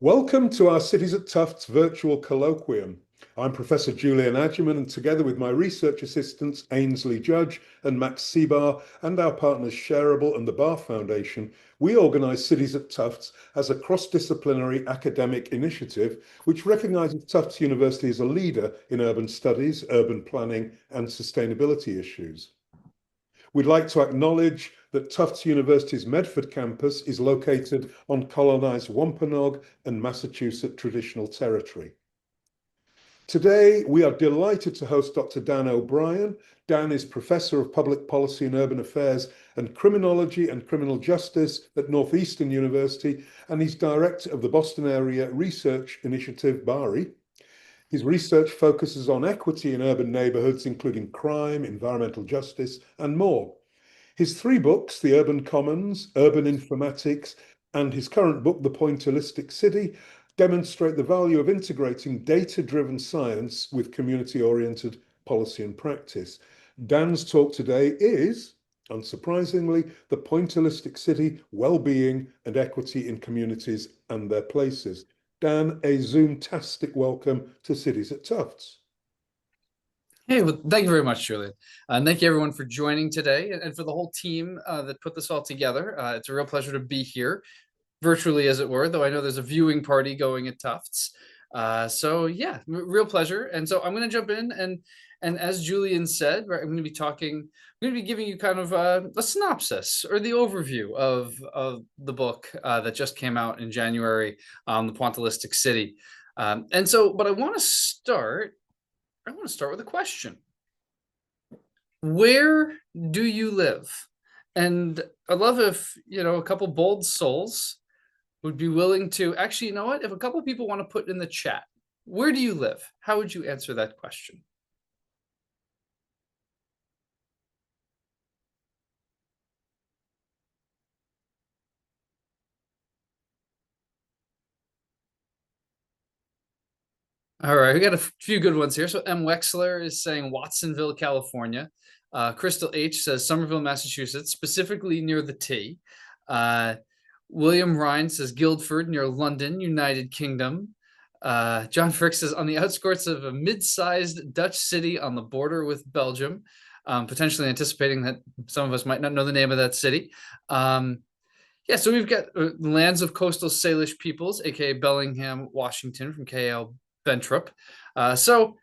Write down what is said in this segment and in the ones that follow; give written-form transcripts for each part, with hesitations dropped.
Welcome to our Cities at Tufts virtual colloquium. I'm Professor Julian Adjuman, and together with my research assistants Ainsley Judge and Max Seabar and our partners Shareable and the Bar Foundation, we organise Cities at Tufts as a cross-disciplinary academic initiative which recognises Tufts University as a leader in urban studies, urban planning and sustainability issues. We'd like to acknowledge that Tufts University's Medford campus is located on colonised Wampanoag and Massachusetts traditional territory. Today, we are delighted to host Dr. Dan O'Brien. Dan is Professor of Public Policy and Urban Affairs and Criminology and Criminal Justice at Northeastern University, and he's Director of the Boston Area Research Initiative, BARI. His research focuses on equity in urban neighbourhoods, including crime, environmental justice, and more. His three books, The Urban Commons, Urban Informatics, and his current book, The Pointillistic City, demonstrate the value of integrating data-driven science with community-oriented policy and practice. Dan's talk today is, unsurprisingly, The Pointillistic City, Wellbeing and Equity in Communities and Their Places. Dan, a Zoom-tastic welcome to Cities at Tufts. Hey, well, thank you very much, Julian. And thank you everyone for joining today and for the whole team that put this all together. It's a real pleasure to be here, virtually as it were, though I know there's a viewing party going at Tufts. So yeah, real pleasure. And so I'm going to jump in and as Julian said, I'm going to be giving you kind of a synopsis or the overview of the book that just came out in January on the Pointillistic City. But I want to start with a question. Where do you live? And I'd love if, a couple bold souls would be willing to, actually, you know what? If a couple people want to put in the chat, where do you live? How would you answer that question? All right, we got a few good ones here. So M. Wexler is saying Watsonville, California. Crystal H says Somerville, Massachusetts, specifically near the T. William Ryan says Guildford, near London, United Kingdom. John Frick says on the outskirts of a mid-sized Dutch city on the border with Belgium, potentially anticipating that some of us might not know the name of that city. Yeah, so we've got lands of coastal Salish peoples, aka Bellingham, Washington, from KL Bentrup. So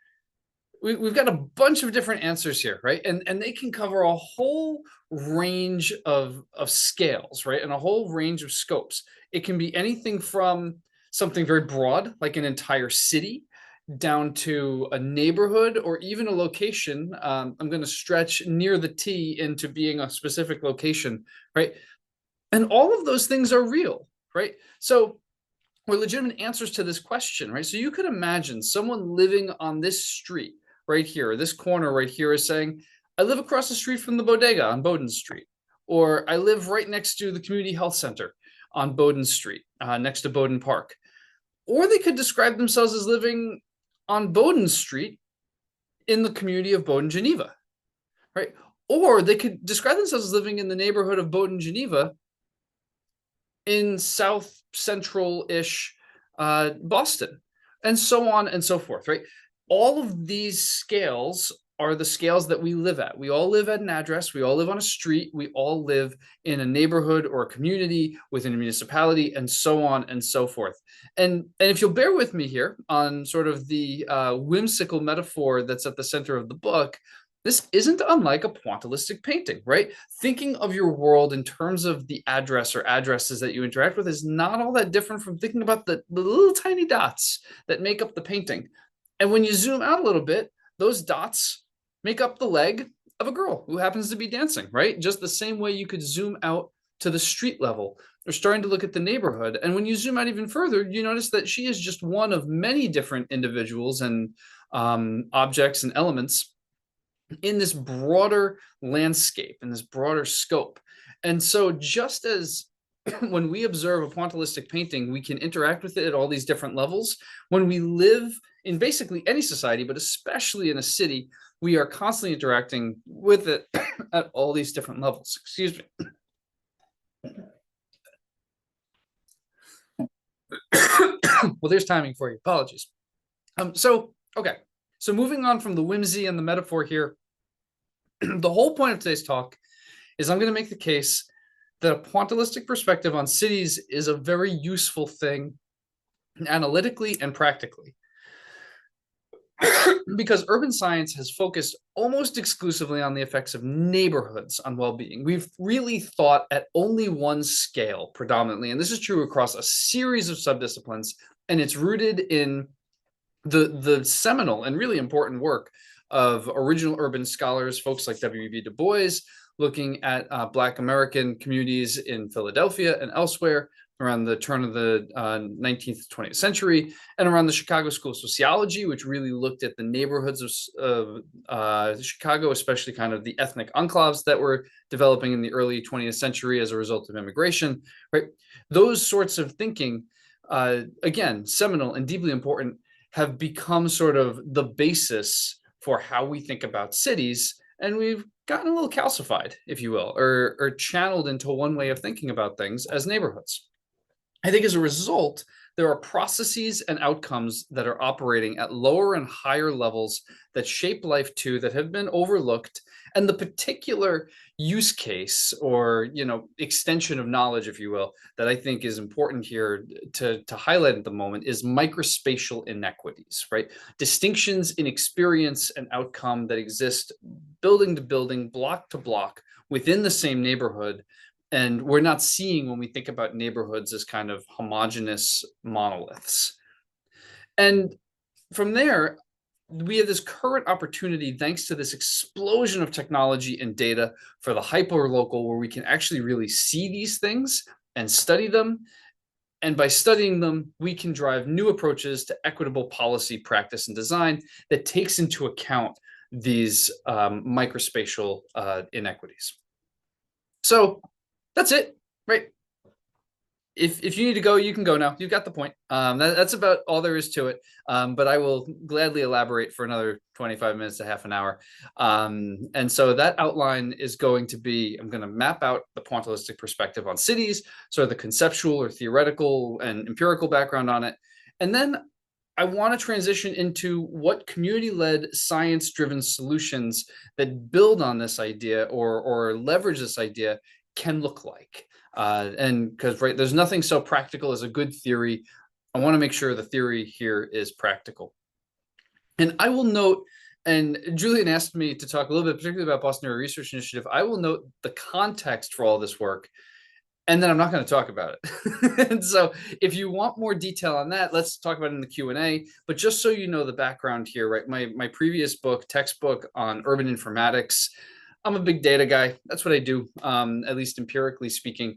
we've got a bunch of different answers here, right? And they can cover a whole range of scales, right? And a whole range of scopes. It can be anything from something very broad, like an entire city, down to a neighborhood or even a location. I'm going to stretch near the T into being a specific location, right? And all of those things are real, right? So were legitimate answers to this question, right? So you could imagine someone living on this street right here, this corner right here is saying, I live across the street from the bodega on Bowden Street, or I live right next to the community health center on Bowden Street, next to Bowden Park. Or they could describe themselves as living on Bowden Street in the community of Bowden, Geneva, right? Or they could describe themselves as living in the neighborhood of Bowden, Geneva in South Central-ish Boston, and so on and so forth, right? All of these scales are the scales that we live at. We all live at an address. We all live on a street. We all live in a neighborhood or a community within a municipality, and so on and so forth. And if you'll bear with me here on sort of the whimsical metaphor that's at the center of the book, this isn't unlike a pointillistic painting, right? Thinking of your world in terms of the address or addresses that you interact with is not all that different from thinking about the little tiny dots that make up the painting. And when you zoom out a little bit, those dots make up the leg of a girl who happens to be dancing, right? Just the same way you could zoom out to the street level. They're starting to look at the neighborhood. And when you zoom out even further, you notice that she is just one of many different individuals and objects and elements in this broader landscape, in this broader scope. And so just as when we observe a pointillistic painting, we can interact with it at all these different levels. When we live in basically any society, but especially in a city, we are constantly interacting with it at all these different levels. Excuse me. Well, there's timing for you. Apologies. Okay. So moving on from the whimsy and the metaphor here, the whole point of today's talk is I'm going to make the case that a pointillistic perspective on cities is a very useful thing analytically and practically. Because urban science has focused almost exclusively on the effects of neighborhoods on well-being. We've really thought at only one scale predominantly, and this is true across a series of subdisciplines, and it's rooted in the seminal and really important work of original urban scholars, folks like W.E.B. Du Bois, looking at Black American communities in Philadelphia and elsewhere around the turn of the 19th to 20th century, and around the Chicago School of Sociology, which really looked at the neighborhoods of Chicago, especially kind of the ethnic enclaves that were developing in the early 20th century as a result of immigration, right? Those sorts of thinking, again, seminal and deeply important, have become sort of the basis for how we think about cities. And we've gotten a little calcified, if you will, or channeled into one way of thinking about things as neighborhoods. I think as a result, there are processes and outcomes that are operating at lower and higher levels that shape life too, that have been overlooked. And the particular use case or, extension of knowledge, if you will, that I think is important here to highlight at the moment is microspatial inequities, right? Distinctions in experience and outcome that exist building to building, block to block within the same neighborhood. And we're not seeing when we think about neighborhoods as kind of homogeneous monoliths. And from there, we have this current opportunity, thanks to this explosion of technology and data for the hyperlocal, where we can actually really see these things and study them. And by studying them, we can drive new approaches to equitable policy, practice, and design that takes into account these microspatial inequities. So that's it, right? If you need to go, you can go now. You've got the point. That's about all there is to it. But I will gladly elaborate for another 25 minutes to half an hour. And so that outline is going to be, I'm going to map out the pointillistic perspective on cities, sort of the conceptual or theoretical and empirical background on it. And then I want to transition into what community-led, science-driven solutions that build on this idea or leverage this idea can look like. And because there's nothing so practical as a good theory. I want to make sure the theory here is practical. And I will note, and Julian asked me to talk a little bit, particularly about Boston Area Research Initiative. I will note the context for all this work, and then I'm not going to talk about it. And so if you want more detail on that, let's talk about it in the Q&A. But just so you know the background here, right? My previous textbook on urban informatics, I'm a big data guy. That's what I do, at least empirically speaking.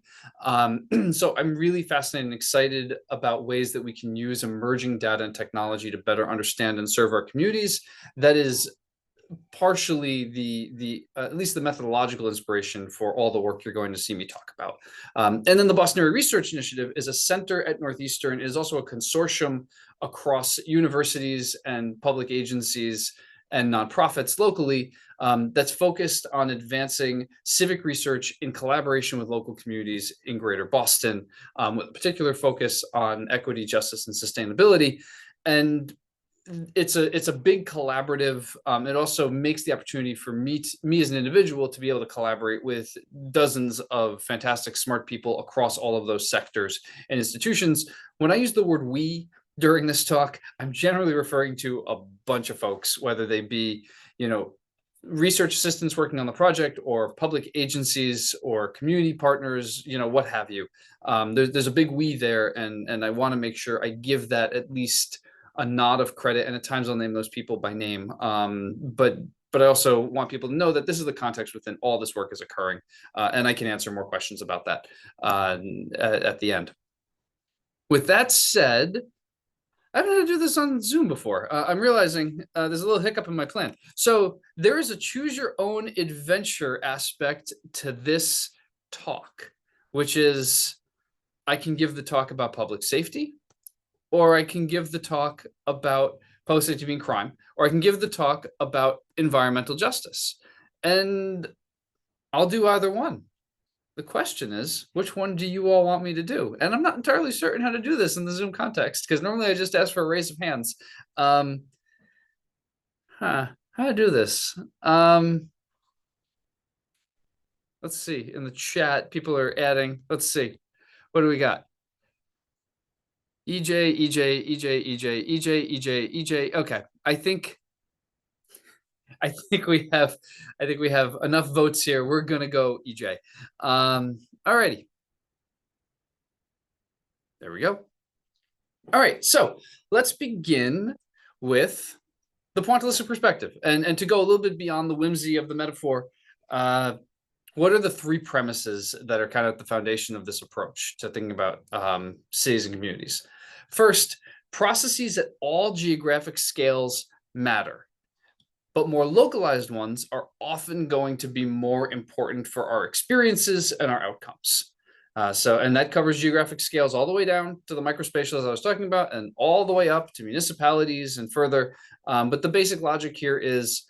So I'm really fascinated and excited about ways that we can use emerging data and technology to better understand and serve our communities. That is partially the at least the methodological inspiration for all the work you're going to see me talk about. And then the Boston Area Research Initiative is a center at Northeastern. It is also a consortium across universities and public agencies and nonprofits locally that's focused on advancing civic research in collaboration with local communities in Greater Boston, with a particular focus on equity, justice, and sustainability. And it's a big collaborative. It also makes the opportunity for me as an individual to be able to collaborate with dozens of fantastic, smart people across all of those sectors and institutions. When I use the word we during this talk, I'm generally referring to a bunch of folks, whether they be, research assistants working on the project, or public agencies, or community partners, what have you. There's a big we there, and I want to make sure I give that at least a nod of credit, and at times I'll name those people by name. But I also want people to know that this is the context within all this work is occurring, and I can answer more questions about that at the end. With that said, I've had to do this on Zoom before. I'm realizing there's a little hiccup in my plan. So there is a choose your own adventure aspect to this talk, which is I can give the talk about public safety, or I can give the talk about public safety being crime, or I can give the talk about environmental justice. And I'll do either one. The question is, which one do you all want me to do? And I'm not entirely certain how to do this in the Zoom context, because normally I just ask for a raise of hands. How to do this? Let's see. In the chat, people are adding. Let's see. What do we got? EJ, EJ, EJ, EJ, EJ, EJ, EJ. Okay. I think we have enough votes here. We're gonna go EJ. Alrighty. There we go. All right, so let's begin with the pointillistic perspective, and to go a little bit beyond the whimsy of the metaphor. What are the three premises that are kind of at the foundation of this approach to thinking about cities and communities? First, processes at all geographic scales matter, but more localized ones are often going to be more important for our experiences and our outcomes. And that covers geographic scales all the way down to the microspatial, as I was talking about, and all the way up to municipalities and further. But the basic logic here is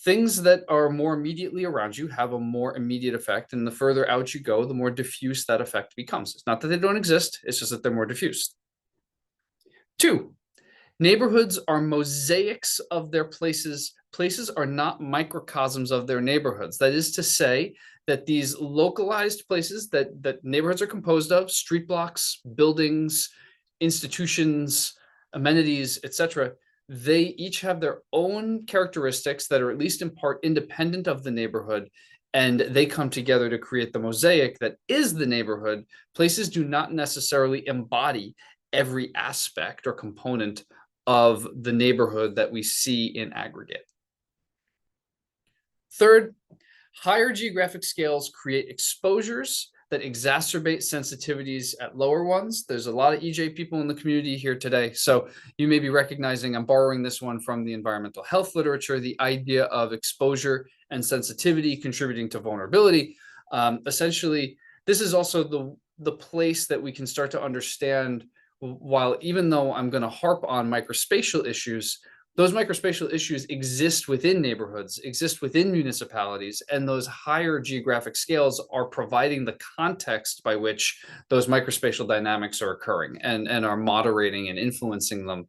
things that are more immediately around you have a more immediate effect. And the further out you go, the more diffuse that effect becomes. It's not that they don't exist, it's just that they're more diffuse. Two, neighborhoods are mosaics of their places. Places are not microcosms of their neighborhoods. That is to say that these localized places that neighborhoods are composed of, street blocks, buildings, institutions, amenities, etc., they each have their own characteristics that are at least in part independent of the neighborhood, and they come together to create the mosaic that is the neighborhood. Places do not necessarily embody every aspect or component of the neighborhood that we see in aggregate. Third, higher geographic scales create exposures that exacerbate sensitivities at lower ones. There's a lot of EJ people in the community here today, so you may be recognizing I'm borrowing this one from the environmental health literature, the idea of exposure and sensitivity contributing to vulnerability. Essentially, this is also the place that we can start to understand, while even though I'm going to harp on microspatial issues, those microspatial issues exist within neighborhoods, exist within municipalities, and those higher geographic scales are providing the context by which those microspatial dynamics are occurring and are moderating and influencing them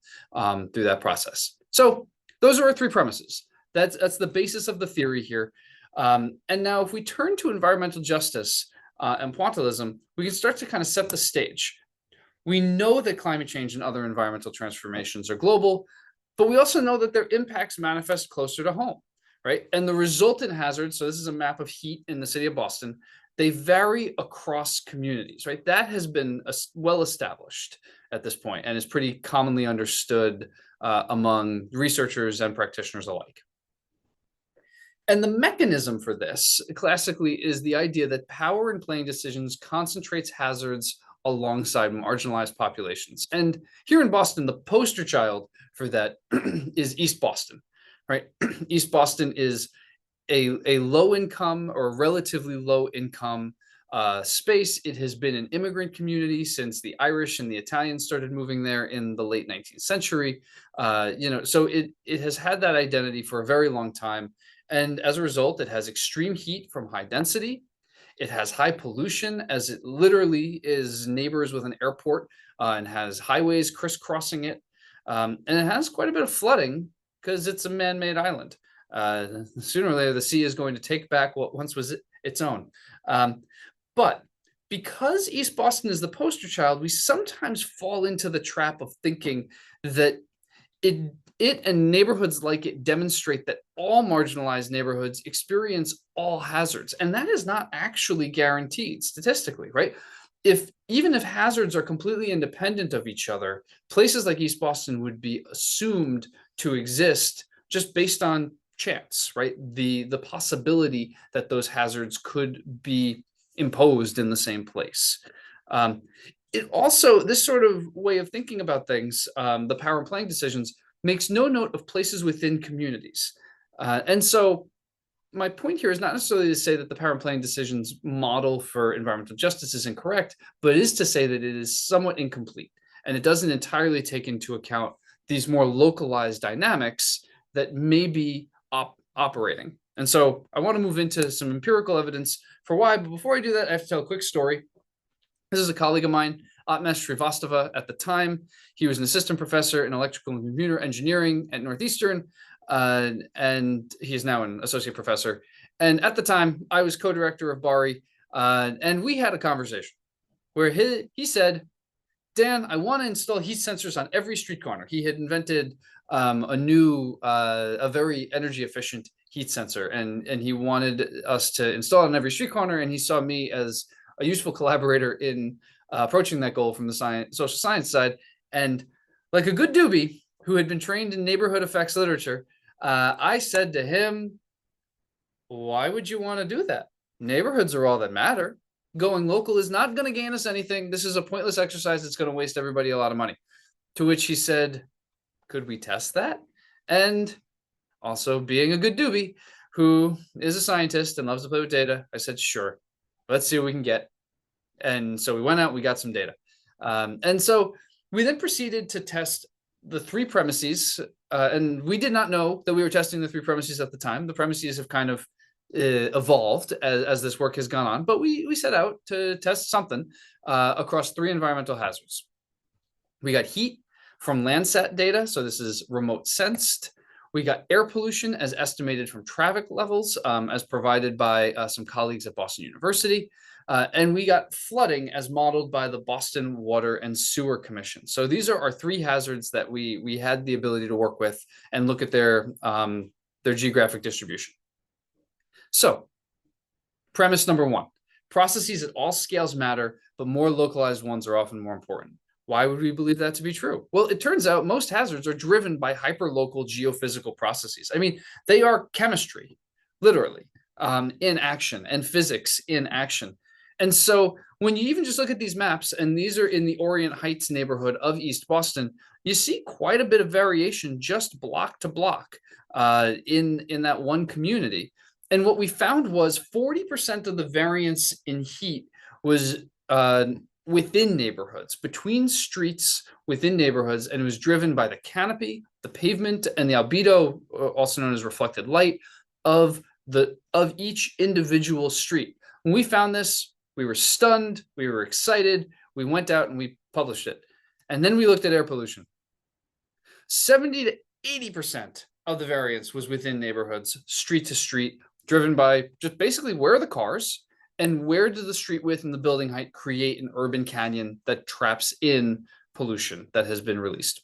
through that process. So those are our three premises. That's the basis of the theory here. And now if we turn to environmental justice and pointillism, we can start to kind of set the stage. We know that climate change and other environmental transformations are global, but we also know that their impacts manifest closer to home, right? And the resultant hazards, so this is a map of heat in the city of Boston, they vary across communities, right? That has been well established at this point and is pretty commonly understood among researchers and practitioners alike. And the mechanism for this, classically, is the idea that power in planning decisions concentrates hazards alongside marginalized populations. And here in Boston, the poster child for that is East Boston, right? East Boston is a low income or relatively low income space. It has been an immigrant community since the Irish and the Italians started moving there in the late 19th century. So it has had that identity for a very long time. And as a result, it has extreme heat from high density. It has high pollution, as it literally is neighbors with an airport and has highways crisscrossing it. And it has quite a bit of flooding because it's a man-made island. Sooner or later, the sea is going to take back what once was its own. But because East Boston is the poster child, we sometimes fall into the trap of thinking that it and neighborhoods like it demonstrate that all marginalized neighborhoods experience all hazards. And that is not actually guaranteed statistically, right? Even if hazards are completely independent of each other, places like East Boston would be assumed to exist just based on chance, right? The possibility that those hazards could be imposed in the same place. It also, this sort of way of thinking about things, the power and planning decisions, makes no note of places within communities. And so my point here is not necessarily to say that the power and planning decisions model for environmental justice is incorrect, but it is to say that it is somewhat incomplete. And it doesn't entirely take into account these more localized dynamics that may be operating. And so I want to move into some empirical evidence for why. But before I do that, I have to tell a quick story. This is a colleague of mine, Atmesh Srivastava. At the time, he was an assistant professor in electrical and computer engineering at Northeastern, and he is now an associate professor. And at the time, I was co-director of BARI, and we had a conversation where he said, Dan, I want to install heat sensors on every street corner. He had invented a very energy efficient heat sensor, and he wanted us to install it on every street corner. And he saw me as a useful collaborator in approaching that goal from the social science side. And like a good doobie who had been trained in neighborhood effects literature, I said to him, why would you want to do that? Neighborhoods are all that matter. Going local is not going to gain us anything. This is a pointless exercise. It's going to waste everybody a lot of money. To which he said, could we test that? And also being a good doobie who is a scientist and loves to play with data, I said, sure, let's see what we can get. And so we went out, we got some data. And so we then proceeded to test the three premises. And we did not know that we were testing the three premises at the time. The premises have kind of evolved as this work has gone on, but we set out to test something across three environmental hazards. We got heat from Landsat data, so this is remote sensed. We got air pollution as estimated from traffic levels, as provided by some colleagues at Boston University. And we got flooding as modeled by the Boston Water and Sewer Commission. So these are our three hazards that we had the ability to work with and look at their geographic distribution. So premise number one, processes at all scales matter, but more localized ones are often more important. Why would we believe that to be true? Well, it turns out most hazards are driven by hyperlocal geophysical processes. I mean, they are chemistry, literally, in action, and physics in action. And so when you even just look at these maps, and these are in the Orient Heights neighborhood of East Boston, you see quite a bit of variation just block to block in that one community. And what we found was 40% of the variance in heat was within neighborhoods, between streets within neighborhoods, and it was driven by the canopy, the pavement, and the albedo, also known as reflected light, of each individual street. When we found this, we were stunned, we were excited, we went out and we published it. And then we looked at air pollution. 70 to 80% of the variance was within neighborhoods, street to street, driven by just basically where are the cars and where does the street width and the building height create an urban canyon that traps in pollution that has been released.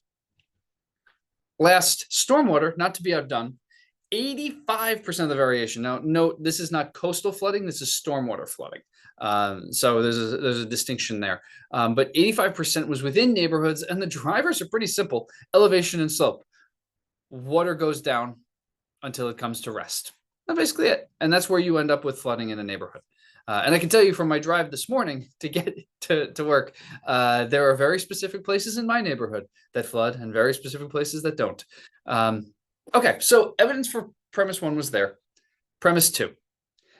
Last, stormwater, not to be outdone, 85% of the variation. Now, note, this is not coastal flooding, this is stormwater flooding. So there's a distinction there. But 85% was within neighborhoods, and the drivers are pretty simple: elevation and slope. Water goes down until it comes to rest. That's basically it. And that's where you end up with flooding in a neighborhood. And I can tell you from my drive this morning to get to work, there are very specific places in my neighborhood that flood and very specific places that don't. Okay, so evidence for premise one was there. Premise two,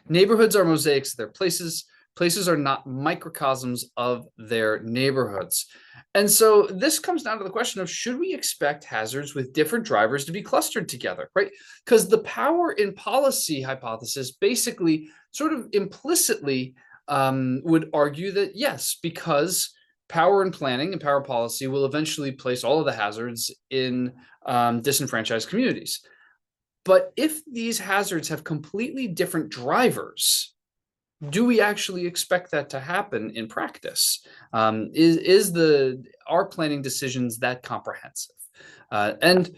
neighborhoods are mosaics of their places. Places are not microcosms of their neighborhoods. And so this comes down to the question of, should we expect hazards with different drivers to be clustered together, right? Because the power in policy hypothesis basically sort of implicitly would argue that yes, because power in planning and power policy will eventually place all of the hazards in disenfranchised communities. But if these hazards have completely different drivers, do we actually expect that to happen in practice? Are planning decisions that comprehensive? And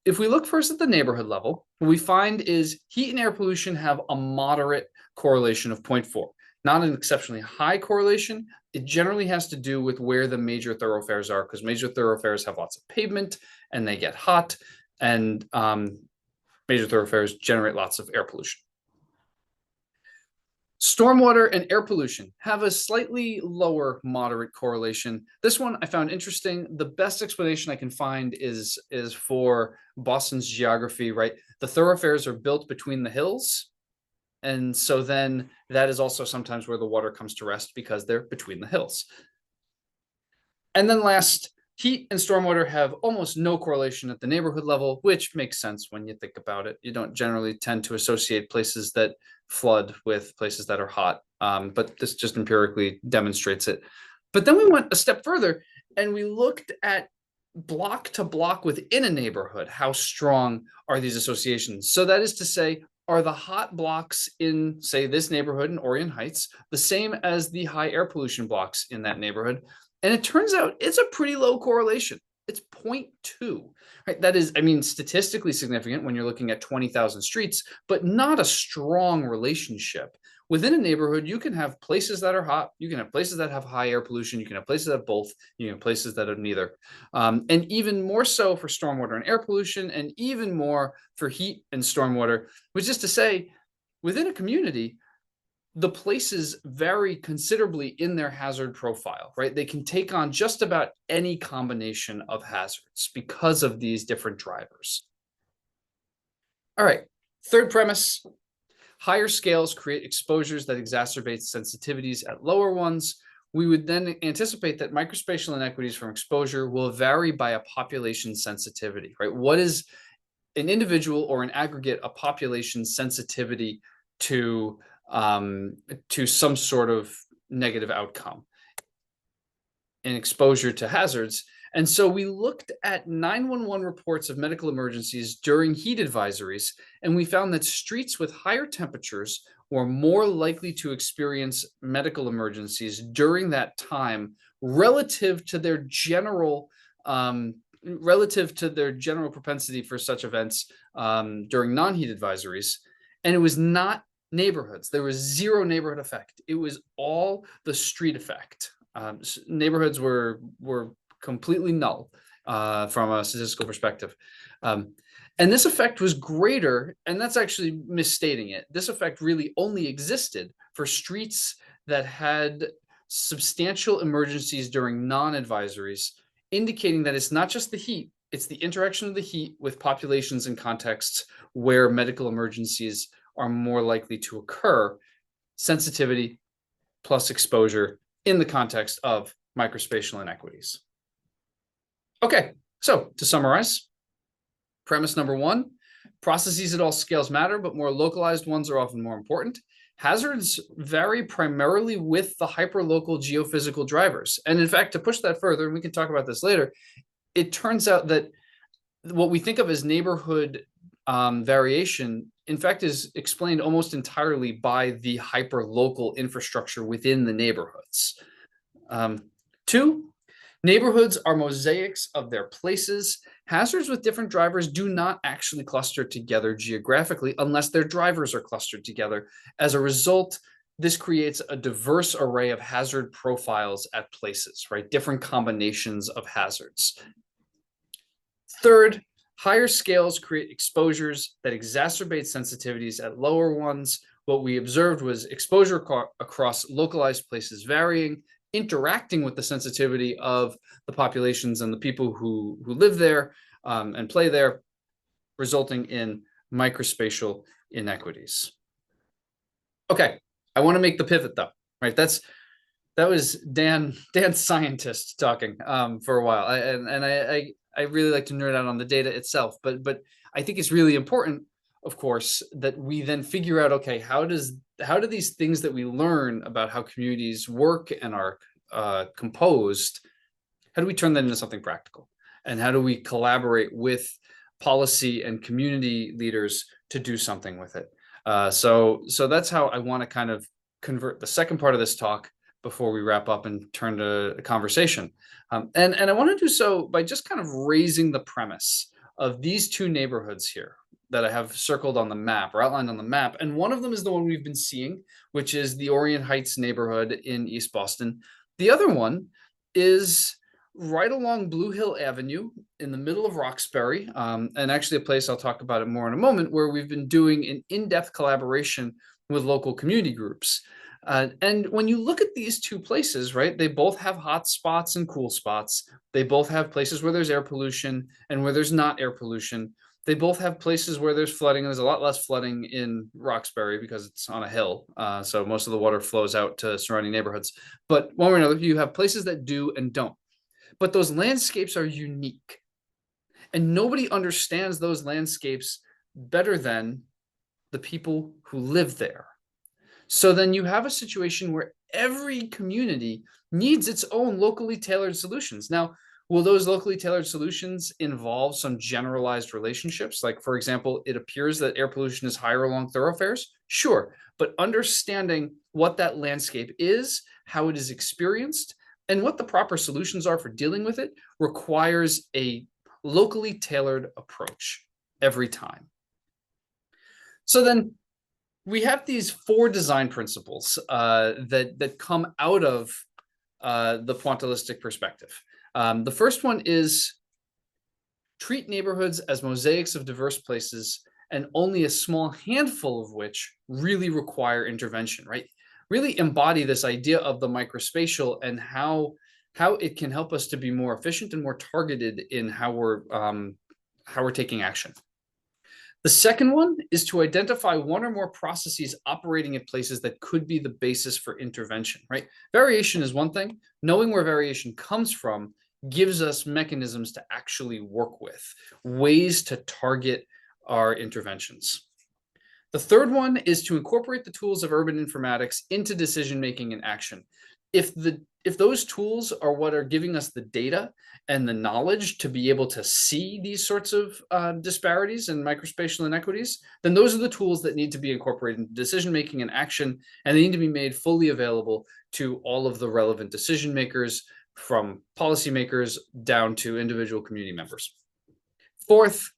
if we look first at the neighborhood level, what we find is heat and air pollution have a moderate correlation of 0.4, not an exceptionally high correlation. It generally has to do with where the major thoroughfares are, because major thoroughfares have lots of pavement and they get hot, and major thoroughfares generate lots of air pollution. Stormwater and air pollution have a slightly lower moderate correlation. This one I found interesting. The best explanation I can find is for Boston's geography, right? The thoroughfares are built between the hills. And so then that is also sometimes where the water comes to rest because they're between the hills. And then last, Heat and stormwater have almost no correlation at the neighborhood level, which makes sense when you think about it. You don't generally tend to associate places that flood with places that are hot, but this just empirically demonstrates it. But then we went a step further and we looked at block to block within a neighborhood. How strong are these associations? So that is to say, are the hot blocks in, say, this neighborhood in Orion Heights the same as the high air pollution blocks in that neighborhood? And it turns out it's a pretty low correlation. It's 0.2, right? That is, I mean, statistically significant when you're looking at 20,000 streets, but not a strong relationship. Within a neighborhood, you can have places that are hot, you can have places that have high air pollution, you can have places that have both, you can have places that have neither. And even more so for stormwater and air pollution, and even more for heat and stormwater, which is to say, within a community, the places vary considerably in their hazard profile, right? They can take on just about any combination of hazards because of these different drivers. All right, third premise. Higher scales create exposures that exacerbate sensitivities at lower ones. We would then anticipate that microspatial inequities from exposure will vary by a population sensitivity, right? What is an individual or an aggregate, a population sensitivity to some sort of negative outcome in exposure to hazards? And so we looked at 911 reports of medical emergencies during heat advisories, and we found that streets with higher temperatures were more likely to experience medical emergencies during that time relative to their general propensity for such events during non-heat advisories. And it was not neighborhoods. There was zero neighborhood effect. It was all the street effect. Neighborhoods were completely null from a statistical perspective. And this effect was greater, and that's actually misstating it. This effect really only existed for streets that had substantial emergencies during non-advisories, indicating that it's not just the heat, it's the interaction of the heat with populations and contexts where medical emergencies are more likely to occur. Sensitivity plus exposure in the context of microspatial inequities. Okay, so to summarize, premise number one, processes at all scales matter, but more localized ones are often more important. Hazards vary primarily with the hyperlocal geophysical drivers. And in fact, to push that further, and we can talk about this later, it turns out that what we think of as neighborhood variation, in fact, is explained almost entirely by the hyperlocal infrastructure within the neighborhoods. Two, neighborhoods are mosaics of their places. Hazards with different drivers do not actually cluster together geographically unless their drivers are clustered together. As a result, this creates a diverse array of hazard profiles at places, right? Different combinations of hazards. Third, higher scales create exposures that exacerbate sensitivities at lower ones. What we observed was exposure across localized places varying, interacting with the sensitivity of the populations and the people who live there and play there, resulting in microspatial inequities. Okay, I want to make the pivot though, right? That was Dan scientist talking for a while, I really like to nerd out on the data itself, but I think it's really important, of course, that we then figure out, okay, how do these things that we learn about how communities work and are composed, how do we turn that into something practical? And how do we collaborate with policy and community leaders to do something with it? So that's how I want to kind of convert the second part of this talk before we wrap up and turn to a conversation. And I want to do so by just kind of raising the premise of these two neighborhoods here that I have circled on the map or outlined on the map. And one of them is the one we've been seeing, which is the Orion Heights neighborhood in East Boston. The other one is right along Blue Hill Avenue in the middle of Roxbury, and actually a place I'll talk about it more in a moment, where we've been doing an in-depth collaboration with local community groups. And when you look at these two places, right, they both have hot spots and cool spots. They both have places where there's air pollution and where there's not air pollution. They both have places where there's flooding, and there's a lot less flooding in Roxbury because it's on a hill. So most of the water flows out to surrounding neighborhoods. But one way or another, you have places that do and don't. but those landscapes are unique. And nobody understands those landscapes better than the people who live there. So then you have a situation where every community needs its own locally tailored solutions. Now, will those locally tailored solutions involve some generalized relationships? Like, for example, it appears that air pollution is higher along thoroughfares? Sure, but understanding what that landscape is, how it is experienced, and what the proper solutions are for dealing with it requires a locally tailored approach every time. So then we have these 4 design principles that come out of the pointillistic perspective. The first one is treat neighborhoods as mosaics of diverse places, and only a small handful of which really require intervention, right? Really embody this idea of the microspatial and how it can help us to be more efficient and more targeted in how we're taking action. The second one is to identify one or more processes operating at places that could be the basis for intervention, right? Variation is one thing. Knowing where variation comes from gives us mechanisms to actually work with, ways to target our interventions. The third one is to incorporate the tools of urban informatics into decision-making and action. If those tools are what are giving us the data and the knowledge to be able to see these sorts of disparities and microspatial inequities, then those are the tools that need to be incorporated into decision-making and action, and they need to be made fully available to all of the relevant decision makers, from policymakers down to individual community members. Fourth,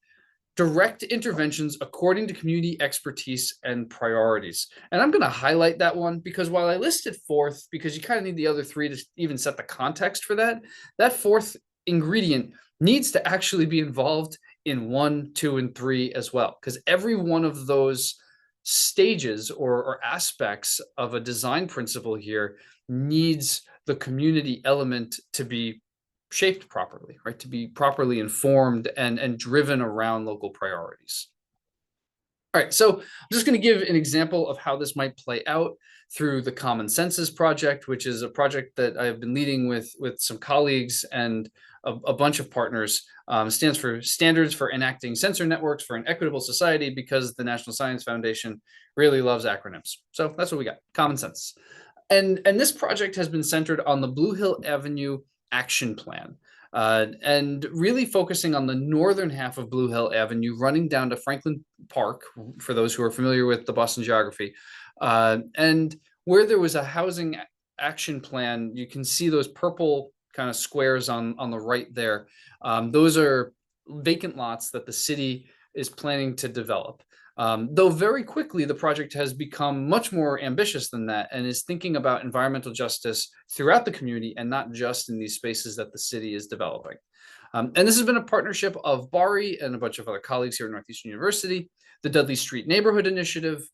direct interventions according to community expertise and priorities. And I'm going to highlight that one because while I listed fourth, because you kind of need the other 3 to even set the context for that, that fourth ingredient needs to actually be involved in 1, 2, and 3 as well, because every one of those stages or aspects of a design principle here needs the community element to be shaped properly, right? To be properly informed and driven around local priorities. All right, so I'm just going to give an example of how this might play out through the Common Census Project, which is a project that I've been leading with some colleagues and a bunch of partners. Stands for Standards for Enacting Sensor Networks for an Equitable Society, because the National Science Foundation really loves acronyms. So that's what we got, Common Census. And this project has been centered on the Blue Hill Avenue Action Plan, and really focusing on the northern half of Blue Hill Avenue, running down to Franklin Park, for those who are familiar with the Boston geography. And where there was a housing action plan, you can see those purple kind of squares on the right there. Those are vacant lots that the city is planning to develop. Though very quickly, the project has become much more ambitious than that and is thinking about environmental justice throughout the community and not just in these spaces that the city is developing. And this has been a partnership of Bari and a bunch of other colleagues here at Northeastern University, the Dudley Street Neighborhood Initiative,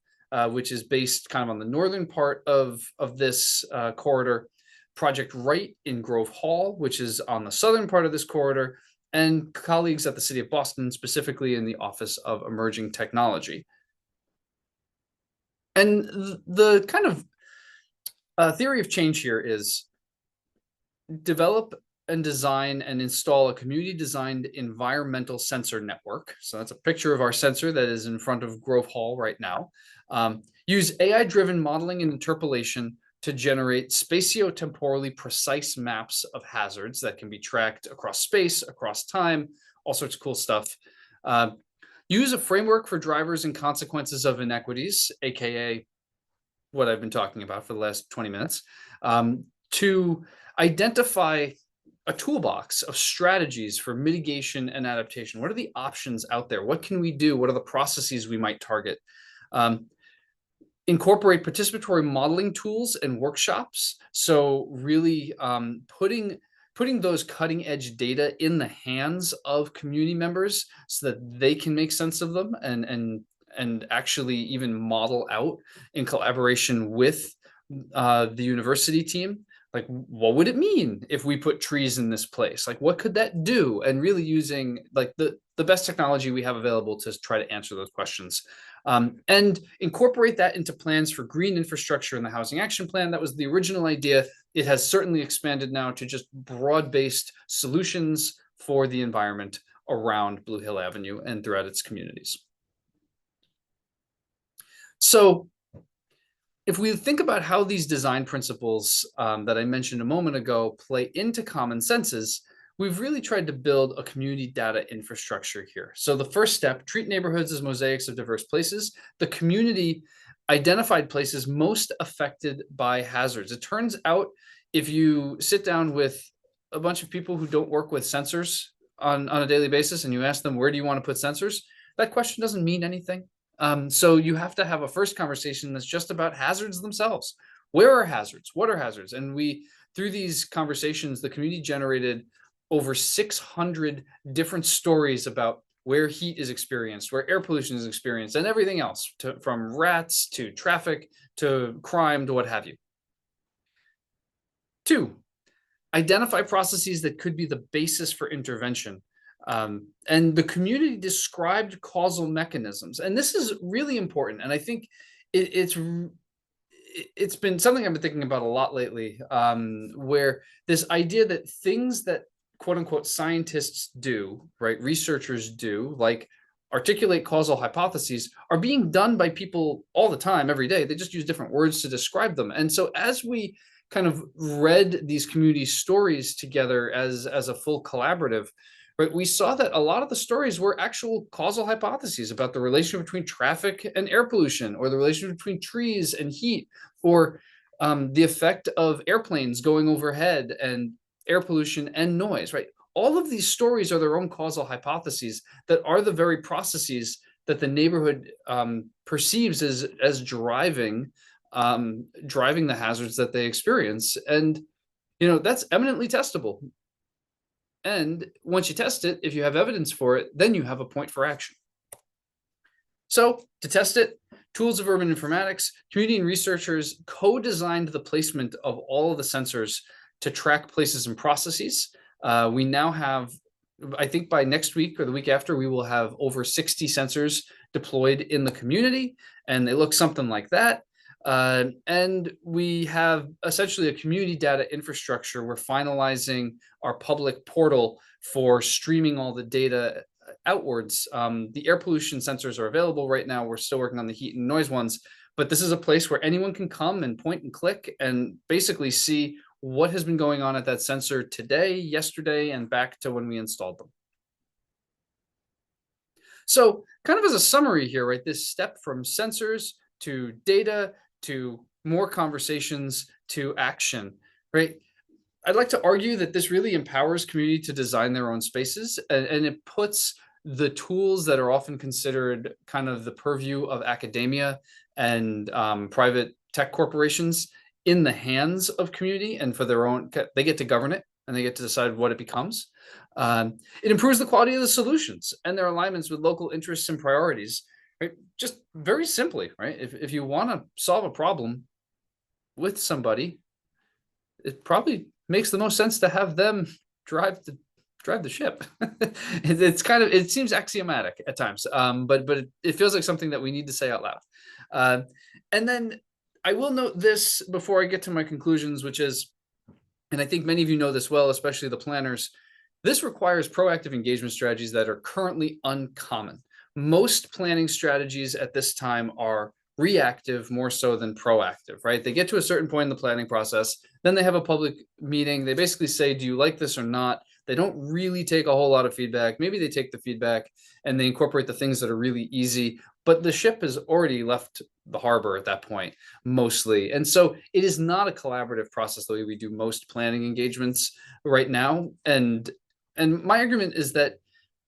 which is based kind of on the northern part of this corridor, Project Right in Grove Hall, which is on the southern part of this corridor, and colleagues at the City of Boston, specifically in the Office of Emerging Technology. And the kind of theory of change here is develop and design and install a community-designed environmental sensor network. So that's a picture of our sensor that is in front of Grove Hall right now. Use AI-driven modeling and interpolation to generate spatiotemporally precise maps of hazards that can be tracked across space, across time, all sorts of cool stuff. Use a framework for drivers and consequences of inequities, aka what I've been talking about for the last 20 minutes, to identify a toolbox of strategies for mitigation and adaptation. What are the options out there? What can we do? What are the processes we might target? Incorporate participatory modeling tools and workshops. So really putting those cutting edge data in the hands of community members so that they can make sense of them and actually even model out in collaboration with the university team Like, what would it mean if we put trees in this place? Like, what could that do? And really using like the best technology we have available to try to answer those questions. And incorporate that into plans for green infrastructure in the Housing Action Plan. That was the original idea. It has certainly expanded now to just broad-based solutions for the environment around Blue Hill Avenue and throughout its communities. So if we think about how these design principles that I mentioned a moment ago play into common senses, we've really tried to build a community data infrastructure here. So the first step, treat neighborhoods as mosaics of diverse places. The community identified places most affected by hazards. It turns out if you sit down with a bunch of people who don't work with sensors on a daily basis and you ask them, where do you want to put sensors? That question doesn't mean anything. So you have to have a first conversation that's just about hazards themselves. Where are hazards? What are hazards? And through these conversations, the community generated over 600 different stories about where heat is experienced, where air pollution is experienced, and everything else, from rats to traffic to crime to what have you. 2, identify processes that could be the basis for intervention. And the community described causal mechanisms. And this is really important. And I think it's been something I've been thinking about a lot lately, where this idea that things that quote unquote scientists do, right, researchers do, like articulate causal hypotheses, are being done by people all the time, every day. They just use different words to describe them. And so as we kind of read these community stories together as a full collaborative, right, we saw that a lot of the stories were actual causal hypotheses about the relationship between traffic and air pollution, or the relationship between trees and heat, or the effect of airplanes going overhead and air pollution and noise, right? All of these stories are their own causal hypotheses that are the very processes that the neighborhood perceives as driving the hazards that they experience. And, that's eminently testable. And once you test it, if you have evidence for it, then you have a point for action. So to test it, tools of urban informatics, community and researchers co-designed the placement of all of the sensors to track places and processes. We now have, I think by next week or the week after, we will have over 60 sensors deployed in the community, and they look something like that. And we have essentially a community data infrastructure. We're finalizing our public portal for streaming all the data outwards. The air pollution sensors are available right now. We're still working on the heat and noise ones, but this is a place where anyone can come and point and click and basically see what has been going on at that sensor today, yesterday, and back to when we installed them. So kind of as a summary here, right, this step from sensors to data to more conversations to action, right? I'd like to argue that this really empowers community to design their own spaces, and it puts the tools that are often considered kind of the purview of academia and private tech corporations in the hands of community, and for their own, they get to govern it and they get to decide what it becomes. It improves the quality of the solutions and their alignments with local interests and priorities. Right? Just very simply, right? If you want to solve a problem with somebody, it probably makes the most sense to have them drive the ship. It seems axiomatic at times, but it feels like something that we need to say out loud. And then I will note this before I get to my conclusions, which is, and I think many of you know this well, especially the planners, this requires proactive engagement strategies that are currently uncommon. Most planning strategies at this time are reactive more so than proactive, right? They get to a certain point in the planning process, then they have a public meeting. They basically say, do you like this or not? They don't really take a whole lot of feedback. Maybe they take the feedback and they incorporate the things that are really easy, but the ship has already left the harbor at that point, mostly. And so it is not a collaborative process the way we do most planning engagements right now. And my argument is that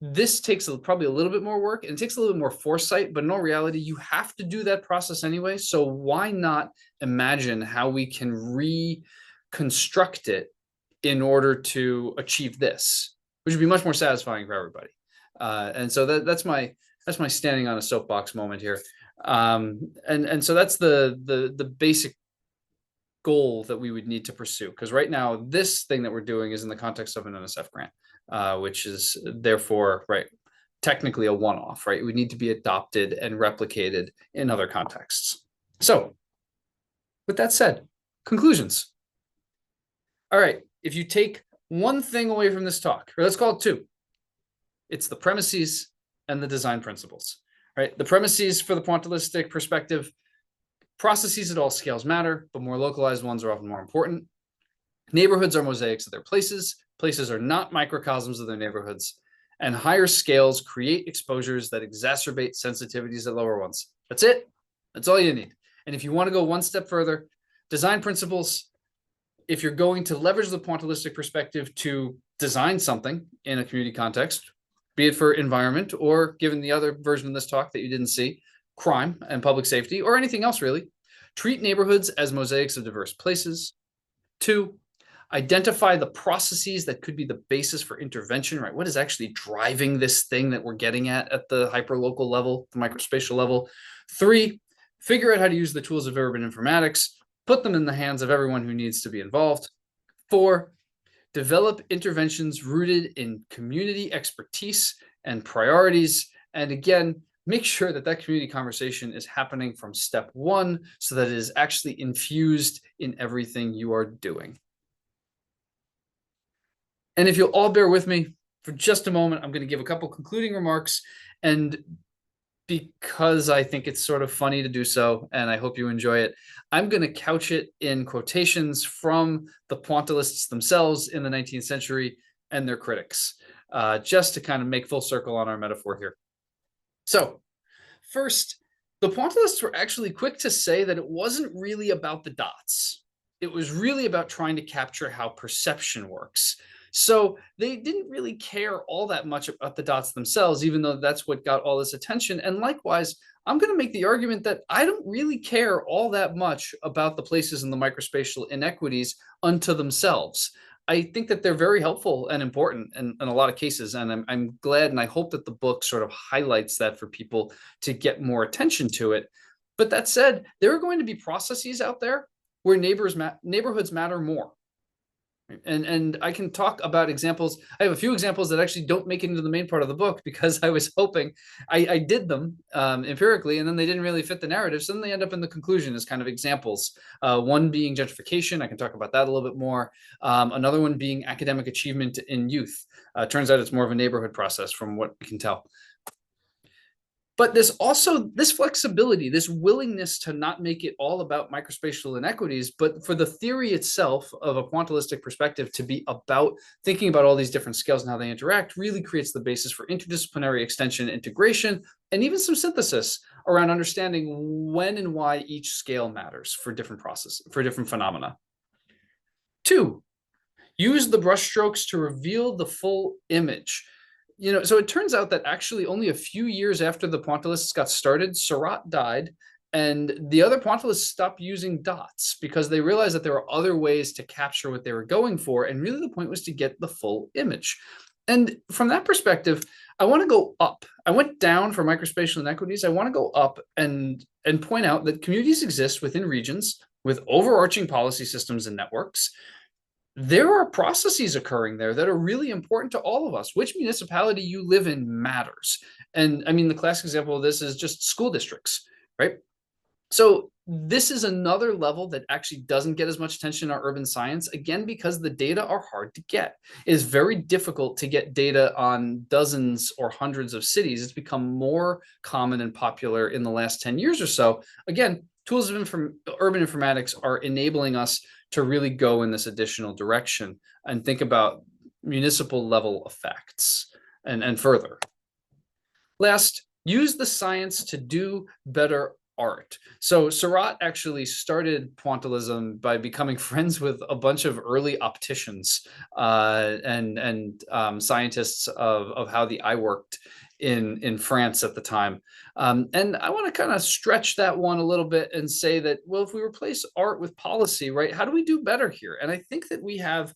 this takes probably a little bit more work and it takes a little bit more foresight, but in all reality, you have to do that process anyway. So why not imagine how we can reconstruct it in order to achieve this, which would be much more satisfying for everybody. And so that's my standing on a soapbox moment here. And so that's the basic goal that we would need to pursue. Because right now, this thing that we're doing is in the context of an NSF grant, which is therefore, right, technically a one-off, right? It would need to be adopted and replicated in other contexts. So with that said, conclusions. All right, if you take one thing away from this talk, or let's call it two, it's the premises and the design principles, right? The premises for the pointillistic perspective: processes at all scales matter, but more localized ones are often more important. Neighborhoods are mosaics of their places. Places are not microcosms of their neighborhoods. And higher scales create exposures that exacerbate sensitivities at lower ones. That's it. That's all you need. And if you want to go one step further, design principles: if you're going to leverage the pointillistic perspective to design something in a community context, be it for environment or, given the other version of this talk that you didn't see, crime and public safety, or anything else really, treat neighborhoods as mosaics of diverse places. 2, identify the processes that could be the basis for intervention, right? What is actually driving this thing that we're getting at the hyperlocal level, the microspatial level? 3, figure out how to use the tools of urban informatics, put them in the hands of everyone who needs to be involved. 4, develop interventions rooted in community expertise and priorities. And again, make sure that that community conversation is happening from step 1 so that it is actually infused in everything you are doing. And if you'll all bear with me for just a moment, I'm going to give a couple concluding remarks. And because I think it's sort of funny to do so, and I hope you enjoy it, I'm going to couch it in quotations from the pointillists themselves in the 19th century and their critics, just to kind of make full circle on our metaphor here. So first, the pointillists were actually quick to say that it wasn't really about the dots. It was really about trying to capture how perception works. So they didn't really care all that much about the dots themselves, even though that's what got all this attention. And likewise, I'm going to make the argument that I don't really care all that much about the places and the microspatial inequities unto themselves. I think that they're very helpful and important in a lot of cases. And I'm glad, and I hope that the book sort of highlights that for people to get more attention to it. But that said, there are going to be processes out there where neighborhoods matter more. And I can talk about examples. I have a few examples that actually don't make it into the main part of the book because I was hoping I did them empirically, and then they didn't really fit the narrative. So then they end up in the conclusion as kind of examples. One being gentrification. I can talk about that a little bit more. Another one being academic achievement in youth. Turns out it's more of a neighborhood process from what we can tell. But there's also this flexibility, this willingness to not make it all about microspatial inequities, but for the theory itself of a pointillistic perspective to be about thinking about all these different scales and how they interact really creates the basis for interdisciplinary extension, integration, and even some synthesis around understanding when and why each scale matters for different processes, for different phenomena. 2, use the brushstrokes to reveal the full image. So it turns out that actually only a few years after the pointillists got started, Seurat died, and the other pointillists stopped using dots because they realized that there were other ways to capture what they were going for, and really the point was to get the full image. And from that perspective, I want to go up. I went down for microspatial inequities. I want to go up and point out that communities exist within regions with overarching policy systems and networks. There are processes occurring there that are really important to all of us. Which municipality you live in matters. And I mean, the classic example of this is just school districts, right? So this is another level that actually doesn't get as much attention in our urban science, again, because the data are hard to get. It is very difficult to get data on dozens or hundreds of cities. It's become more common and popular in the last 10 years or so. Again, tools of urban informatics are enabling us to really go in this additional direction and think about municipal level effects and further. Last, use the science to do better art. So Seurat actually started pointillism by becoming friends with a bunch of early opticians and scientists of how the eye worked in France at the time. And I want to kind of stretch that one a little bit and say that, well, if we replace art with policy, right, how do we do better here? And I think that we have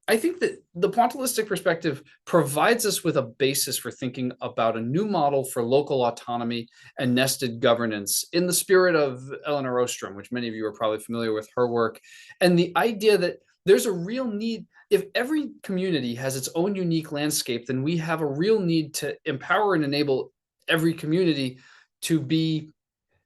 I think that the pointillistic perspective provides us with a basis for thinking about a new model for local autonomy and nested governance in the spirit of Eleanor Ostrom, which many of you are probably familiar with her work, and the idea that there's a real need. If every community has its own unique landscape, then we have a real need to empower and enable every community to be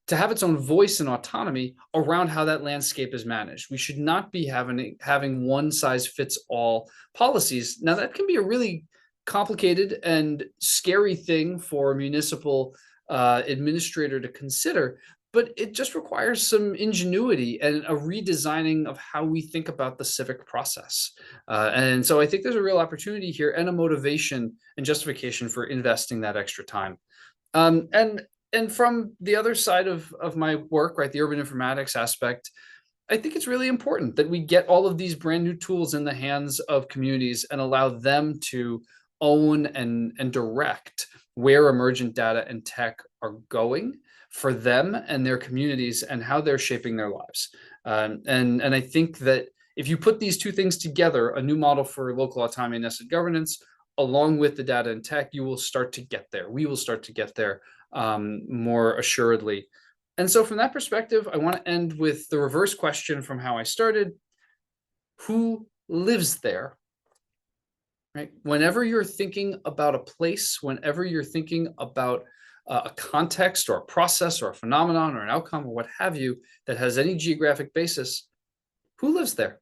to have its own voice and autonomy around how that landscape is managed. We should not be having one size fits all policies. Now, that can be a really complicated and scary thing for a municipal administrator to consider, but it just requires some ingenuity and a redesigning of how we think about the civic process. And so I think there's a real opportunity here and a motivation and justification for investing that extra time. And from the other side of my work, right, the urban informatics aspect, I think it's really important that we get all of these brand new tools in the hands of communities and allow them to own and direct where emergent data and tech are going for them and their communities and how they're shaping their lives. And I think that if you put these two things together, a new model for local autonomy and nested governance, along with the data and tech, you will start to get there. We will start to get there more assuredly. And so from that perspective, I want to end with the reverse question from how I started. Who lives there? Right? Whenever you're thinking about a place, whenever you're thinking about a context or a process or a phenomenon or an outcome or what have you that has any geographic basis, who lives there?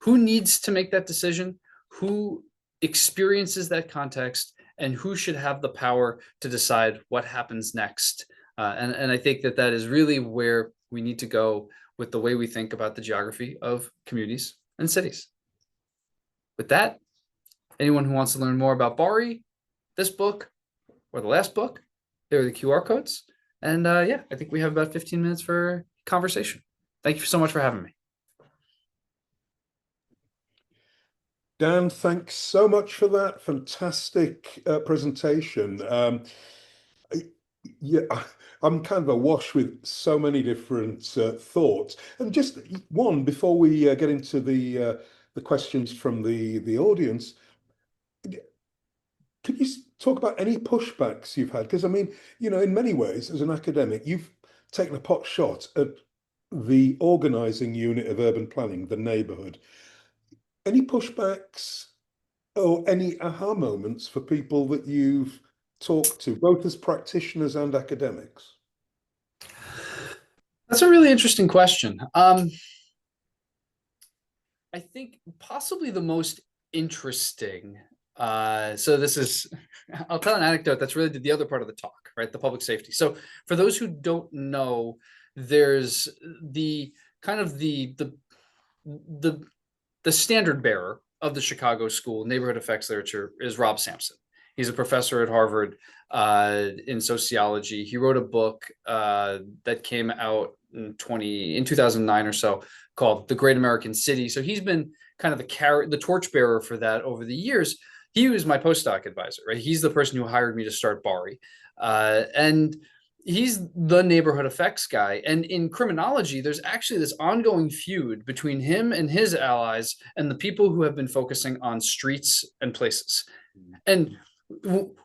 Who needs to make that decision? Who experiences that context? And who should have the power to decide what happens next? And I think that is really where we need to go with the way we think about the geography of communities and cities. With that, anyone who wants to learn more about Bari, this book, or the last book, there are the QR codes. And yeah, I think we have about 15 minutes for conversation. Thank you so much for having me. Dan, thanks so much for that fantastic presentation. Yeah, I'm kind of awash with so many different thoughts. And just one before we get into the questions from the audience, could you talk about any pushbacks you've had? Because I mean, in many ways, as an academic, you've taken a pot shot at the organizing unit of urban planning, the neighborhood. Any pushbacks or any aha moments for people that you've talked to, both as practitioners and academics? That's a really interesting question. I think possibly the most interesting. So this is, I'll tell an anecdote that's really the other part of the talk, right? The public safety. So for those who don't know, there's the kind of the standard bearer of the Chicago school neighborhood effects literature is Rob Sampson. He's a professor at Harvard in sociology. He wrote a book that came out in 2009 or so called The Great American City. So he's been kind of the torchbearer for that over the years. He was my postdoc advisor, right? He's the person who hired me to start Bari. And he's the neighborhood effects guy. And in criminology, there's actually this ongoing feud between him and his allies and the people who have been focusing on streets and places. And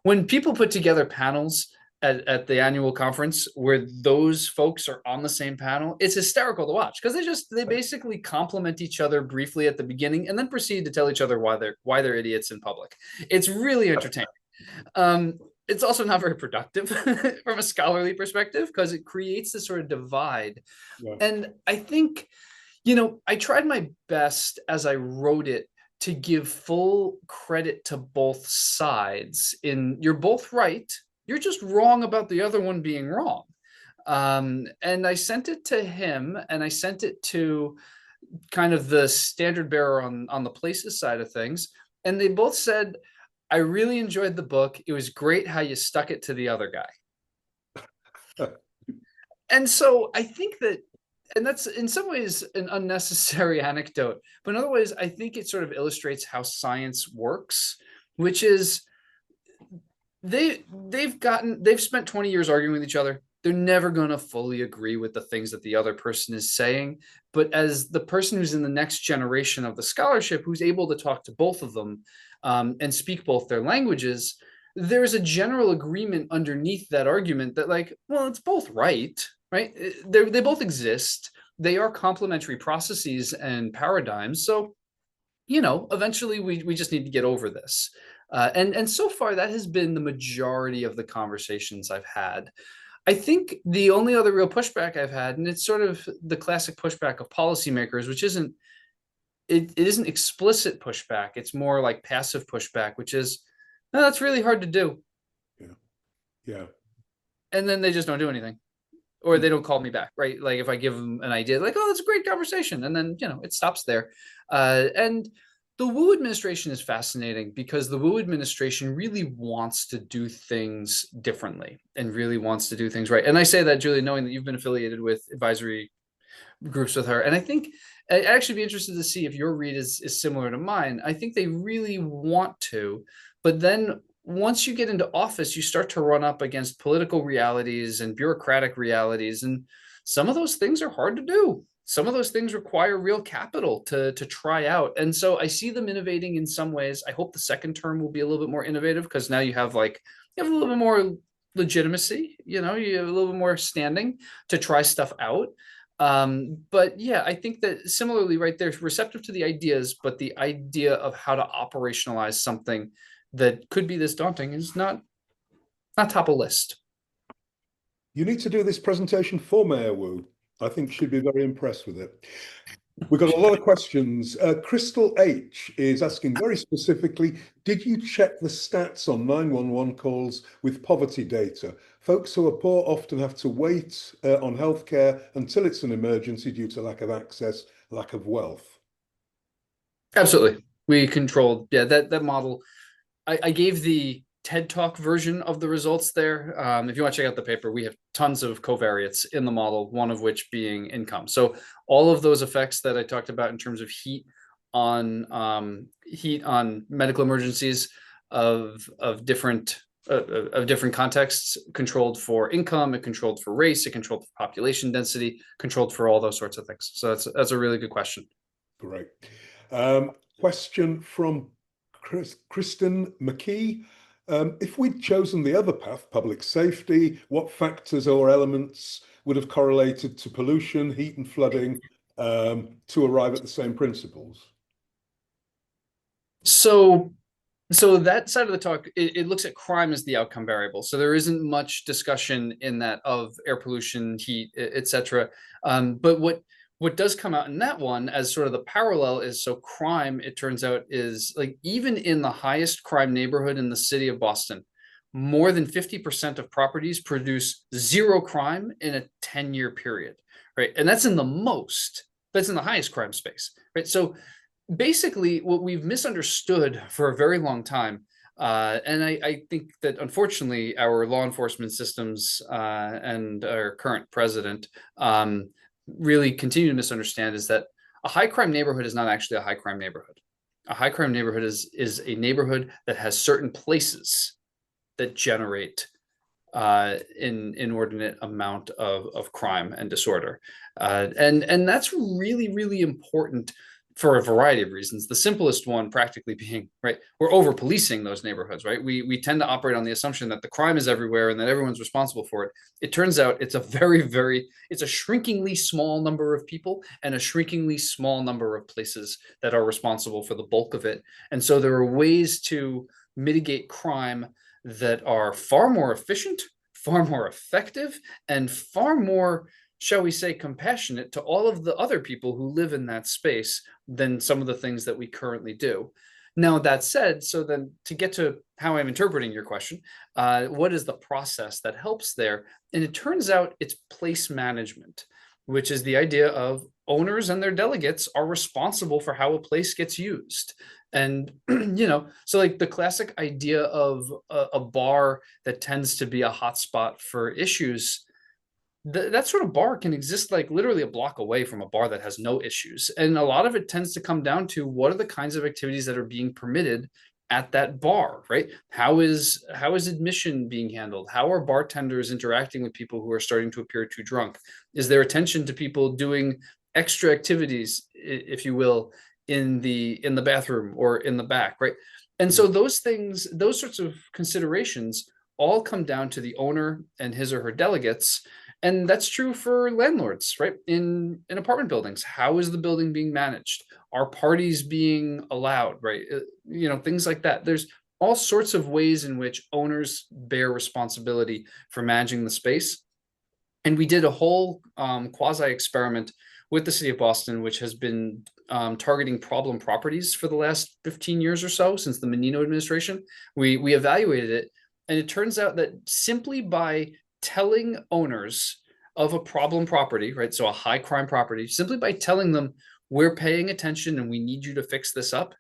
when people put together panels at the annual conference where those folks are on the same panel, it's hysterical to watch because they basically compliment each other briefly at the beginning and then proceed to tell each other why they're idiots in public. It's really entertaining. It's also not very productive from a scholarly perspective because it creates this sort of divide. Yeah. And I think, I tried my best as I wrote it to give full credit to both sides you're both right. You're just wrong about the other one being wrong. And I sent it to him and I sent it to kind of the standard bearer on the places side of things. And they both said, I really enjoyed the book. It was great how you stuck it to the other guy. And so I think and that's in some ways an unnecessary anecdote, but in other ways, I think it sort of illustrates how science works, which is they've spent 20 years arguing with each other. they're never going to fully agree with the things that the other person is saying. But as the person who's in the next generation of the scholarship, who's able to talk to both of them and speak both their languages, there's a general agreement underneath that argument that, like, well, it's both right, right? They both exist. They are complementary processes and paradigms. So, eventually we just need to get over this. And so far, that has been the majority of the conversations I've had. I think the only other real pushback I've had, and it's sort of the classic pushback of policymakers, which it isn't explicit pushback. It's more like passive pushback, which is, no, that's really hard to do. Yeah. Yeah. And then they just don't do anything. Or they don't call me back, right? Like if I give them an idea, like, oh, that's a great conversation. And then, it stops there. And the Wu administration is fascinating because the Wu administration really wants to do things differently and really wants to do things right. And I say that, Julie, knowing that you've been affiliated with advisory groups with her. And I think I'd actually be interested to see if your read is similar to mine. I think they really want to, but then once you get into office, you start to run up against political realities and bureaucratic realities. And some of those things are hard to do. Some of those things require real capital to try out. And so I see them innovating in some ways. I hope the second term will be a little bit more innovative because now you have a little bit more legitimacy, you have a little bit more standing to try stuff out. But yeah, I think that similarly, right, they're receptive to the ideas, but the idea of how to operationalize something that could be this daunting is not top of list. You need to do this presentation for Mayor Wu. I think she'd be very impressed with it. We've got a lot of questions. Crystal H is asking very specifically, did you check the stats on 911 calls with poverty data? Folks who are poor often have to wait on healthcare until it's an emergency due to lack of access, lack of wealth. Absolutely. We controlled, yeah, that model. I gave the TED Talk version of the results there. If you want to check out the paper, we have tons of covariates in the model, one of which being income. So all of those effects that I talked about in terms of heat on medical emergencies of different contexts, controlled for income, it controlled for race, it controlled for population density, controlled for all those sorts of things. So that's a really good question. Great. Question from Kristen McKee. If we'd chosen the other path, public safety, what factors or elements would have correlated to pollution, heat and flooding to arrive at the same principles? So that side of the talk, it looks at crime as the outcome variable. So there isn't much discussion in that of air pollution, heat, etc. But what does come out in that one as sort of the parallel is, so crime, it turns out, is like, even in the highest crime neighborhood in the city of Boston, more than 50% of properties produce zero crime in a 10-year period, right? And that's in the highest crime space, right? So basically what we've misunderstood for a very long time, and I think that unfortunately our law enforcement systems and our current president really continue to misunderstand, is that a high crime neighborhood is not actually a high crime neighborhood. A high crime neighborhood is a neighborhood that has certain places that generate an inordinate amount of crime and disorder. And that's really, really important for a variety of reasons. The simplest one practically being, right, we're over policing those neighborhoods, right? We tend to operate on the assumption that the crime is everywhere and that everyone's responsible for it. It turns out it's a it's a shrinkingly small number of people and a shrinkingly small number of places that are responsible for the bulk of it. And so there are ways to mitigate crime that are far more efficient, far more effective, and far more, shall we say, compassionate to all of the other people who live in that space than some of the things that we currently do. Now, that said, so then to get to how I'm interpreting your question, what is the process that helps there? And it turns out it's place management, which is the idea of owners and their delegates are responsible for how a place gets used. And, so like the classic idea of a bar that tends to be a hotspot for issues, that sort of bar can exist like literally a block away from a bar that has no issues. And a lot of it tends to come down to what are the kinds of activities that are being permitted at that bar, right? How is admission being handled? How are bartenders interacting with people who are starting to appear too drunk? Is there attention to people doing extra activities, if you will, in the bathroom or in the back, right? And so those things, those sorts of considerations all come down to the owner and his or her delegates. And that's true for landlords, right? In apartment buildings, how is the building being managed? Are parties being allowed, right? Things like that. There's all sorts of ways in which owners bear responsibility for managing the space. And we did a whole quasi experiment with the city of Boston, which has been targeting problem properties for the last 15 years or so, since the Menino administration. We evaluated it, and it turns out that simply by telling owners of a problem property, right, so a high crime property, simply by telling them, we're paying attention and we need you to fix this up,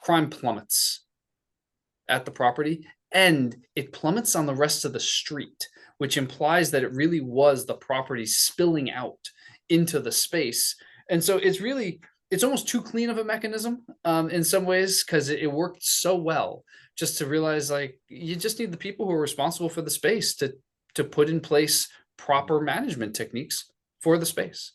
crime plummets at the property, and it plummets on the rest of the street, which implies that it really was the property spilling out into the space. And so it's almost too clean of a mechanism in some ways, because it worked so well, just to realize, like, you just need the people who are responsible for the space to put in place proper management techniques for the space.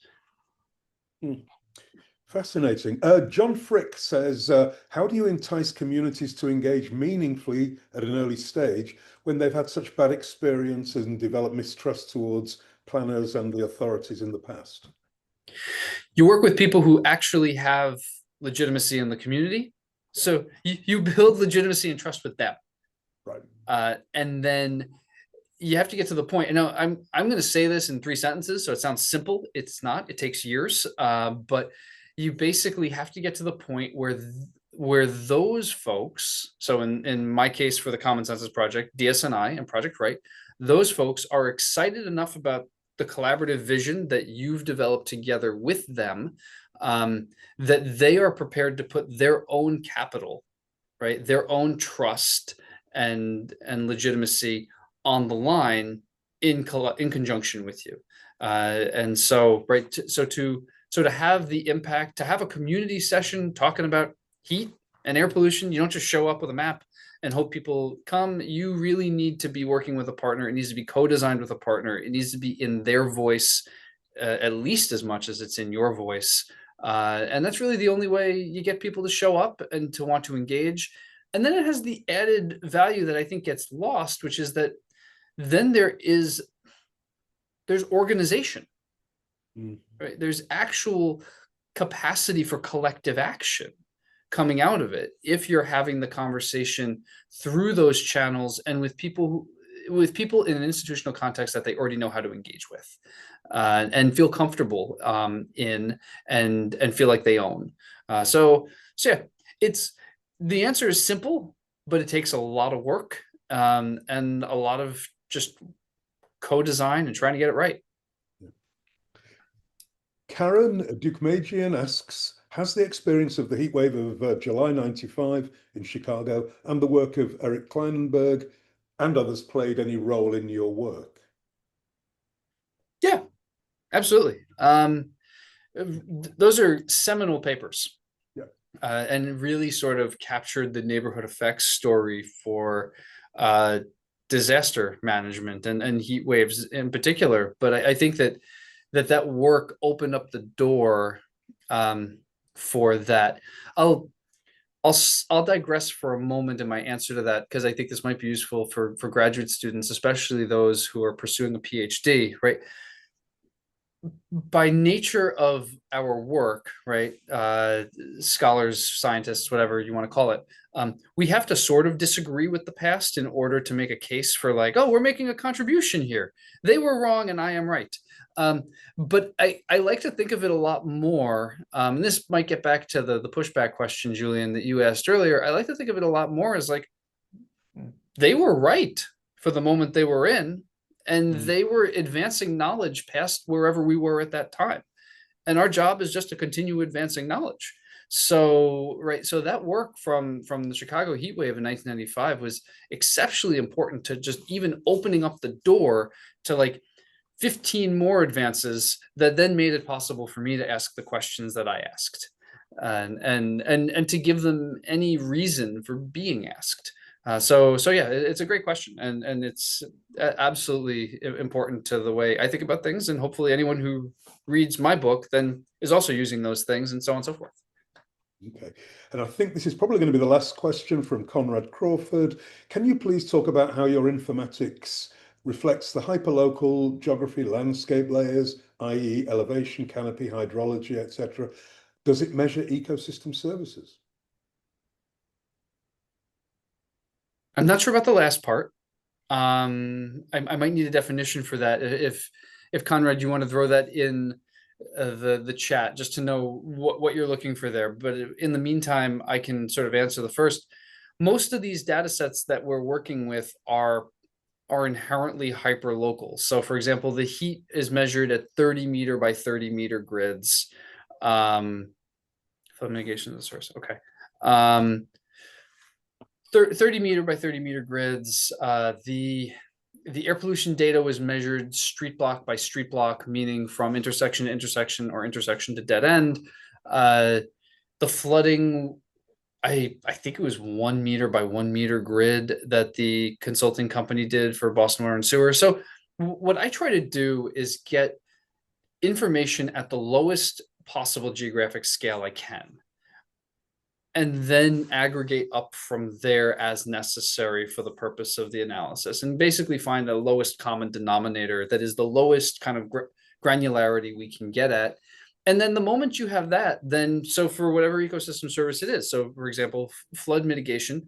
Fascinating. John Frick says, how do you entice communities to engage meaningfully at an early stage when they've had such bad experiences and develop mistrust towards planners and the authorities in the past? You work with people who actually have legitimacy in the community. So you build legitimacy and trust with them. Right. And then you have to get to the point. And I'm going to say this in 3 sentences, so it sounds simple. It's not. It takes years. But you basically have to get to the point where those folks, so in my case for the Common Census Project, DSNI and Project Right, those folks are excited enough about the collaborative vision that you've developed together with them, that they are prepared to put their own capital, right, their own trust and legitimacy on the line in conjunction with you. And so, right, to have the impact, to have a community session talking about heat and air pollution, you don't just show up with a map and hope people come. You really need to be working with a partner. It needs to be co-designed with a partner. It needs to be in their voice at least as much as it's in your voice. And that's really the only way you get people to show up and to want to engage. And then it has the added value that I think gets lost, which is that then there's organization, right? There's actual capacity for collective action coming out of it if you're having the conversation through those channels and with people in an institutional context that they already know how to engage with, and feel comfortable in, and feel like they own. So yeah, the answer is simple, but it takes a lot of work, and a lot of just co-design and trying to get it right. Karen Dukmagian asks, has the experience of the heat wave of July 95 in Chicago and the work of Eric Kleinenberg and others played any role in your work? Yeah, absolutely. Those are seminal papers. Yeah. And really sort of captured the neighborhood effects story for disaster management and heat waves in particular. But I think that work opened up the door for that. I'll digress for a moment in my answer to that, because I think this might be useful for graduate students, especially those who are pursuing a PhD, right? By nature of our work, right, scholars, scientists, whatever you want to call it, we have to sort of disagree with the past in order to make a case for, like, oh, we're making a contribution here. They were wrong and I am right. But I like to think of it a lot more, and this might get back to the pushback question, Julian, that you asked earlier. I like to think of it a lot more as, like, they were right for the moment they were in, and they were advancing knowledge past wherever we were at that time. And our job is just to continue advancing knowledge. So, right, so that work from the Chicago heat wave in 1995 was exceptionally important to just even opening up the door to, like, 15 more advances that then made it possible for me to ask the questions that I asked. and to give them any reason for being asked. So yeah, it's a great question, and it's absolutely important to the way I think about things, and hopefully anyone who reads my book then is also using those things, and so on and so forth. Okay. And I think this is probably going to be the last question from Conrad Crawford. Can you please talk about how your informatics reflects the hyperlocal geography landscape layers, i.e. elevation, canopy, hydrology, etc.? Does it measure ecosystem services? I'm not sure about the last part. I might need a definition for that. If Conrad, you want to throw that in the chat just to know what you're looking for there. But in the meantime, I can sort of answer the first. Most of these data sets that we're working with are inherently hyper local. So for example, the heat is measured at 30 meter by 30 meter grids. Flood mitigation is the source. Okay. 30 meter by 30 meter grids. The air pollution data was measured street block by street block, meaning from intersection to intersection or intersection to dead end. The flooding, I think it was 1 meter by 1 meter grid that the consulting company did for Boston Water and Sewer. So what I try to do is get information at the lowest possible geographic scale I can, and then aggregate up from there as necessary for the purpose of the analysis, and basically find the lowest common denominator that is the lowest kind of granularity we can get at. And then the moment you have that, then so for whatever ecosystem service it is, so for example, flood mitigation,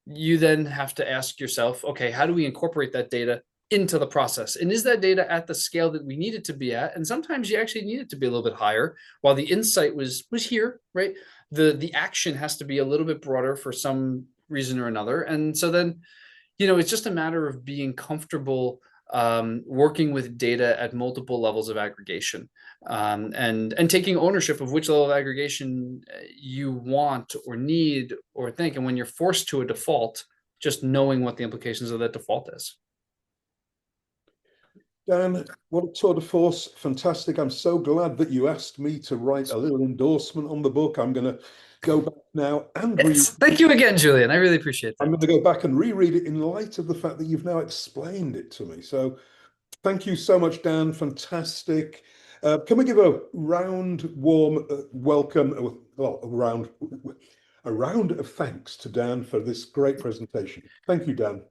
you then have to ask yourself, okay, how do we incorporate that data into the process? And is that data at the scale that we need it to be at? And sometimes you actually need it to be a little bit higher, while the insight was here, right? The action has to be a little bit broader for some reason or another. And so then, it's just a matter of being comfortable working with data at multiple levels of aggregation, and taking ownership of which level of aggregation you want or need or think. And when you're forced to a default, just knowing what the implications of that default is. Dan, what a tour de force. Fantastic. I'm so glad that you asked me to write a little endorsement on the book. I'm going to go back now and Yes. Thank you again, Julian. I really appreciate that. I'm going to go back and reread it in light of the fact that you've now explained it to me. So thank you so much, Dan. Fantastic. Can we give a round, warm welcome, well, a round of thanks to Dan for this great presentation. Thank you, Dan.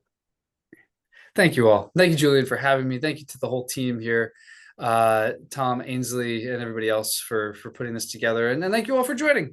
Thank you all. Thank you, Julian, for having me. Thank you to the whole team here, Tom, Ainsley, and everybody else for putting this together. And thank you all for joining.